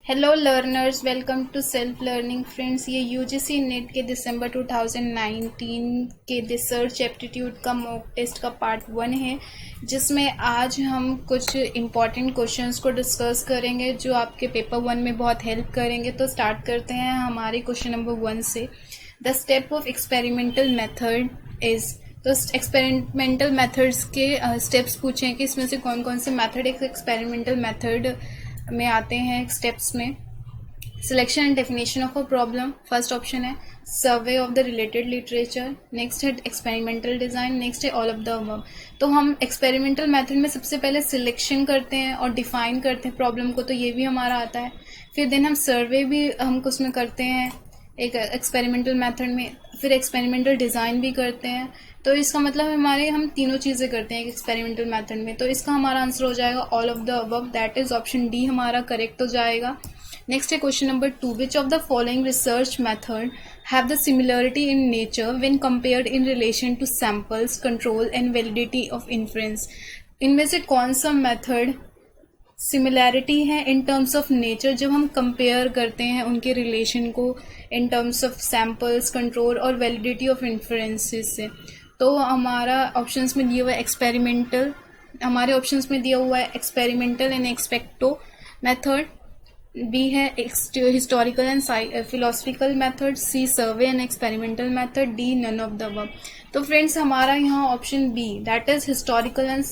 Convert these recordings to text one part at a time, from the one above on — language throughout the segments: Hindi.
Hello learners, welcome to self learning friends. ये यूजीसी नेट के दिसंबर 2019 के रिसर्च एप्टीट्यूड का मॉक टेस्ट का पार्ट 1 है, जिसमें आज हम कुछ इम्पॉर्टेंट क्वेश्चंस को डिस्कस करेंगे जो आपके पेपर 1 में बहुत हेल्प करेंगे। तो स्टार्ट करते हैं हमारे क्वेश्चन नंबर 1 से। The step of experimental method is. तो एक्सपेरिमेंटल मेथड्स के स्टेप्स पूछे कि इसमें से कौन कौन से मेथड एक एक्सपेरिमेंटल मेथड में आते हैं स्टेप्स में। Selection and definition of a problem first option है, survey of the related literature, next है एक्सपेरिमेंटल डिजाइन, नेक्स्ट है ऑल ऑफ द अबव। तो हम एक्सपेरिमेंटल मेथड में सबसे पहले सिलेक्शन करते हैं और डिफाइन करते हैं प्रॉब्लम को, तो ये भी हमारा आता है। फिर देन हम सर्वे भी हम उसमें करते हैं एक एक्सपेरिमेंटल मेथड में, फिर एक्सपेरिमेंटल डिज़ाइन भी करते हैं। तो इसका मतलब हमारे हम तीनों चीज़ें करते हैं एक एक्सपेरिमेंटल मेथड में। तो इसका हमारा आंसर हो जाएगा all of the above, that is option D हमारा करेक्ट हो जाएगा। नेक्स्ट है question number 2, which of the following research method have the similarity in nature when compared in relation to samples, control and validity of inference. इनमें से कौन सा मेथड सिमिलैरिटी है इन टर्म्स ऑफ नेचर जब हम कंपेयर करते हैं उनके रिलेशन को in terms of samples, control और वैलिडिटी ऑफ इन्फ्रेंसेस से। तो हमारा ऑप्शंस में दिया हुआ है एक्सपेरिमेंटल, हमारे ऑप्शंस में दिया हुआ है experimental and ex post facto method, B है historical and philosophical method, C survey and experimental method, D none of the above. तो फ्रेंड्स हमारा यहाँ option B that is historical and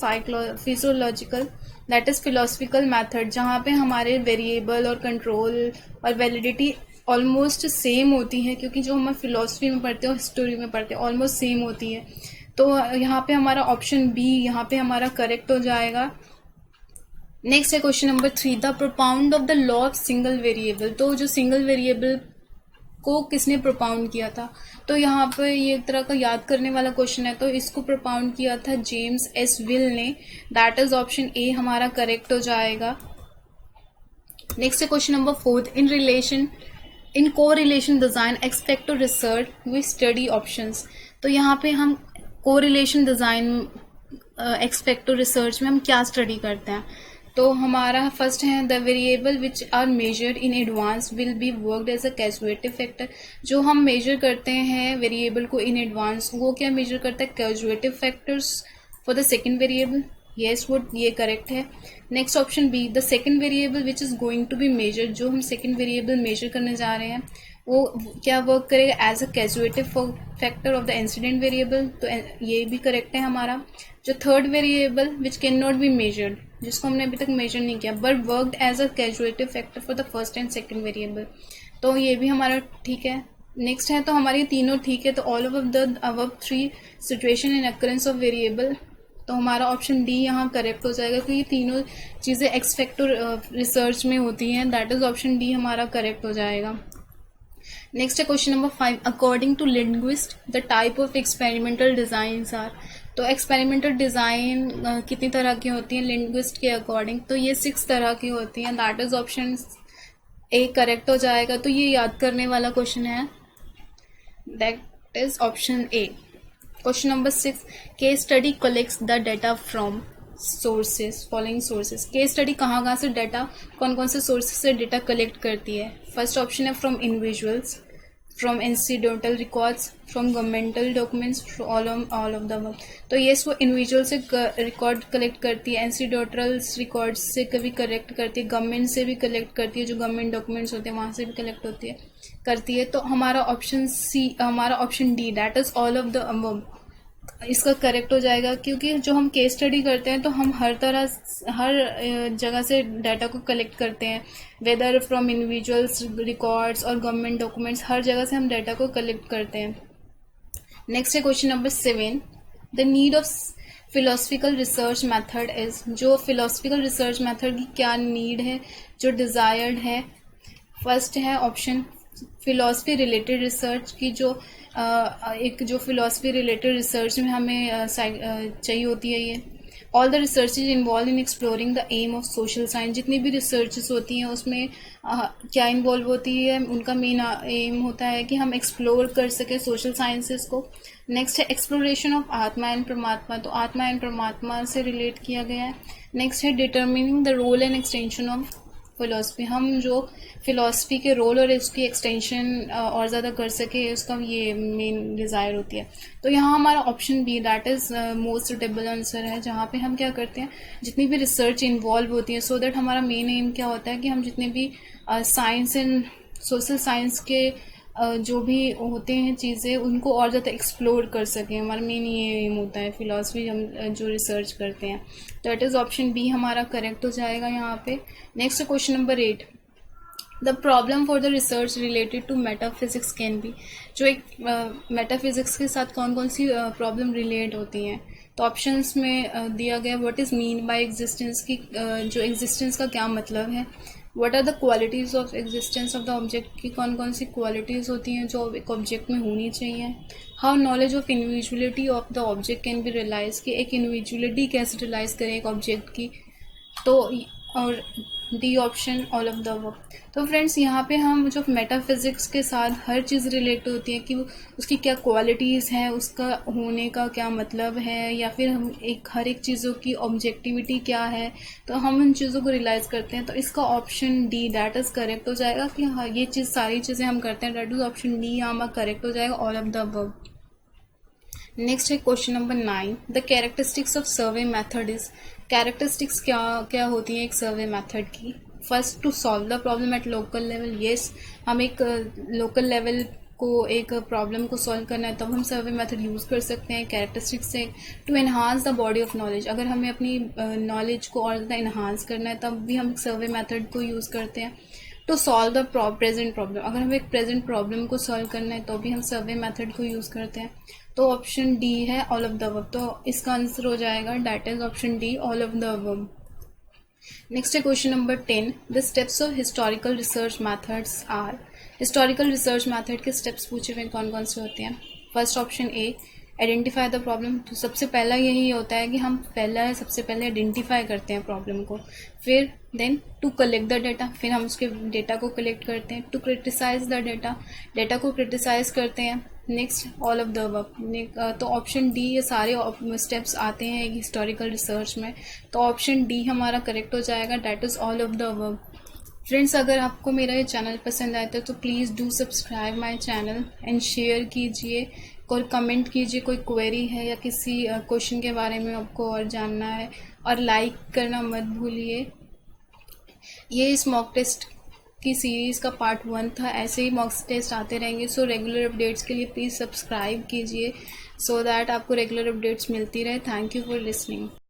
physiological that is philosophical method, जहाँ पे हमारे वेरिएबल और कंट्रोल और वैलिडिटी ऑलमोस्ट सेम होती है, क्योंकि जो हम फिलोसफी में पढ़ते हैं और हिस्टोरी में पढ़ते हैं ऑलमोस्ट सेम होती है। तो यहाँ पे हमारा ऑप्शन बी यहाँ पे हमारा करेक्ट हो जाएगा। नेक्स्ट है question number 3, the प्रोपाउंड of the law of single variable. तो जो सिंगल वेरिएबल को किसने प्रोपाउंड किया था, तो यहाँ पे ये एक तरह का याद करने वाला क्वेश्चन है। तो इसको प्रोपाउंड किया था जेम्स एस विल ने, दैट इज ऑप्शन ए हमारा करेक्ट हो जाएगा। नेक्स्ट है question number 4, in relation in correlation design expect to research we study options. तो यहाँ पे हम correlation design expect to research में हम क्या स्टडी करते हैं। तो हमारा फर्स्ट है the variable which are measured in advance will be worked as a causative factor. जो हम मेजर करते हैं वेरिएबल को इन एडवांस, वो क्या मेजर करता है, causative factors for the second variable. Yes, वो ये करेक्ट है। Next option B, the second variable which is going to be measure, जो हम सेकेंड वेरिएबल मेजर करने जा रहे हैं वो क्या वर्क करेगा as a causative factor of the incident variable. तो ये भी करेक्ट है हमारा। जो third variable which can not be measured, जिसको हमने अभी तक मेजर नहीं किया but worked as a causative factor for the first and second variable, तो ये भी हमारा ठीक है। नेक्स्ट है, तो हमारी तीनों ठीक है। तो all of the above 3 situation in occurrence of variable, तो हमारा ऑप्शन डी यहाँ करेक्ट हो जाएगा, क्योंकि ये तीनों चीज़ें एक्सपेक्ट रिसर्च में होती हैं, दैट इज ऑप्शन डी हमारा करेक्ट हो जाएगा। नेक्स्ट है question number 5, according to linguist the type of experimental designs are. तो एक्सपेरिमेंटल डिज़ाइन कितनी तरह की होती हैं लिंग्विस्ट के अकॉर्डिंग, तो ये 6 तरह की होती हैं, that is option A correct हो जाएगा। तो ये याद करने वाला क्वेश्चन है, that is option A. Question number 6, case study collects the data from sources following sources. Case study कहाँ से डाटा, कौन कौन से सोर्सेज से डेटा कलेक्ट करती है। फर्स्ट ऑप्शन है from individuals, from incidental records, from governmental documents, all of the above. तो ये वो इंडिविजुअल से रिकॉर्ड कलेक्ट करती है, इंसिडेंटल रिकॉर्ड्स से कभी कलेक्ट करती है, गवर्नमेंट से भी कलेक्ट करती है, जो गवर्नमेंट डॉक्यूमेंट्स होते हैं वहाँ से भी कलेक्ट करती है। तो हमारा ऑप्शन सी, हमारा option D that is all of the above इसका करेक्ट हो जाएगा, क्योंकि जो हम केस स्टडी करते हैं तो हम हर जगह से डाटा को कलेक्ट करते हैं, वेदर फ्रॉम इंडिविजुअल्स रिकॉर्ड्स और गवर्नमेंट डॉक्यूमेंट्स, हर जगह से हम डाटा को कलेक्ट करते हैं। नेक्स्ट है question number 7, the need of philosophical research method is. जो फिलोसफिकल रिसर्च मेथड की क्या नीड है, जो डिज़ायर्ड है। फर्स्ट है ऑप्शन फिलोसफी रिलेटेड रिसर्च की, जो एक जो फिलोसफी रिलेटेड रिसर्च में हमें चाहिए होती है ये। All the research is involve in exploring the aim of social science. जितनी भी रिसर्चेस होती हैं उसमें क्या इन्वॉल्व होती है, उनका मेन एम होता है कि हम एक्सप्लोर कर सके सोशल साइंसेस को। नेक्स्ट है एक्सप्लोरेशन ऑफ आत्मा एंड परमात्मा, तो आत्मा एंड परमात्मा से रिलेट किया गया है। नेक्स्ट है determining the role and extension of philosophy, हम जो फ़िलासफ़ी के रोल और उसकी एक्सटेंशन और ज़्यादा कर सके, उसका ये मेन डिज़ायर होती है। तो यहाँ हमारा option B that is most suitable answer है, जहाँ पे हम क्या करते हैं, जितनी भी रिसर्च इन्वॉल्व होती है, सो दैट हमारा मेन एम क्या होता है कि हम जितने भी साइंस एंड सोशल साइंस के जो भी होते हैं चीज़ें, उनको और ज़्यादा एक्सप्लोर कर सकें। हमारा मेन ये एम होता है फ़िलासफ़ी हम जो रिसर्च करते हैं। दैट इज़ ऑप्शन बी हमारा करेक्ट हो जाएगा यहाँ पे। Next question number 8, the problem for the research related to metaphysics can be. जो एक मेटाफिजिक्स के साथ कौन कौन सी प्रॉब्लम रिलेट होती हैं, तो ऑप्शंस में दिया गया what is mean by existence की, जो एग्जिस्टेंस का क्या मतलब है। What are the qualities of existence of the object की कौन कौन सी क्वालिटीज़ होती हैं जो एक ऑब्जेक्ट में होनी चाहिए। How knowledge of individuality of the object can be realise, कि एक इंडिविजुअलिटी कैसे रियलाइज करें एक ऑब्जेक्ट की। तो और D option all of the above. तो फ्रेंड्स यहाँ पे हम जो मेटाफिजिक्स के साथ हर चीज़ रिलेट होती है कि उसकी क्या क्वालिटीज़ हैं, उसका होने का क्या मतलब है, या फिर हम हर एक चीज़ों की ऑब्जेक्टिविटी क्या है, तो हम उन चीज़ों को रियलाइज़ करते हैं। तो इसका option D that is correct हो जाएगा कि हाँ ये चीज़ सारी चीज़ें हम करते हैं। दैट इज़ ऑप्शन डी हमारा करेक्ट हो जाएगा, all of the above. Next है question number 9, the characteristics of survey method is. Characteristics क्या क्या होती हैं एक सर्वे मेथड की। First, to solve the problem at local level. Yes, हम एक लोकल लेवल को एक प्रॉब्लम को सॉल्व करना है तब हम सर्वे मेथड यूज़ कर सकते हैं कैरेक्टरिस्टिक्स से। To enhance the body of knowledge, अगर हमें अपनी नॉलेज को और ज़्यादा इन्हांस करना है तब भी हम सर्वे मेथड को यूज़ करते हैं। To solve the present problem, अगर हमें एक प्रेजेंट प्रॉब्लम को सॉल्व करना है तो भी हम सर्वे मेथड को यूज़ करते हैं। तो ऑप्शन डी है ऑल ऑफ द अबव। तो इसका आंसर हो जाएगा that is option D all of the above. Next है question number 10, the steps of historical research methods are. Historical research method के स्टेप्स पूछे हुए कौन कौन से होते हैं। First option A, identify the problem. तो सबसे पहला यही होता है कि हम सबसे पहले आइडेंटिफाई करते हैं प्रॉब्लम को, फिर then to collect the data, फिर हम उसके डेटा को कलेक्ट करते हैं। टू क्रिटिसाइज द डेटा को क्रिटिसाइज करते हैं। Next all of the above. तो ऑप्शन डी, ये सारे स्टेप्स आते हैं हिस्टोरिकल रिसर्च में, तो ऑप्शन डी हमारा करेक्ट हो जाएगा, that is all of the above. Friends, अगर आपको मेरा ये चैनल पसंद आया तो please do subscribe my channel and share कीजिए और कमेंट कीजिए कोई क्वेरी है या किसी क्वेश्चन के बारे में आपको और जानना है, और लाइक करना मत भूलिए। ये इस मॉक टेस्ट की सीरीज़ का पार्ट 1 था। ऐसे ही मॉक टेस्ट आते रहेंगे, सो रेगुलर अपडेट्स के लिए प्लीज़ सब्सक्राइब कीजिए सो दैट आपको रेगुलर अपडेट्स मिलती रहे। Thank you for listening.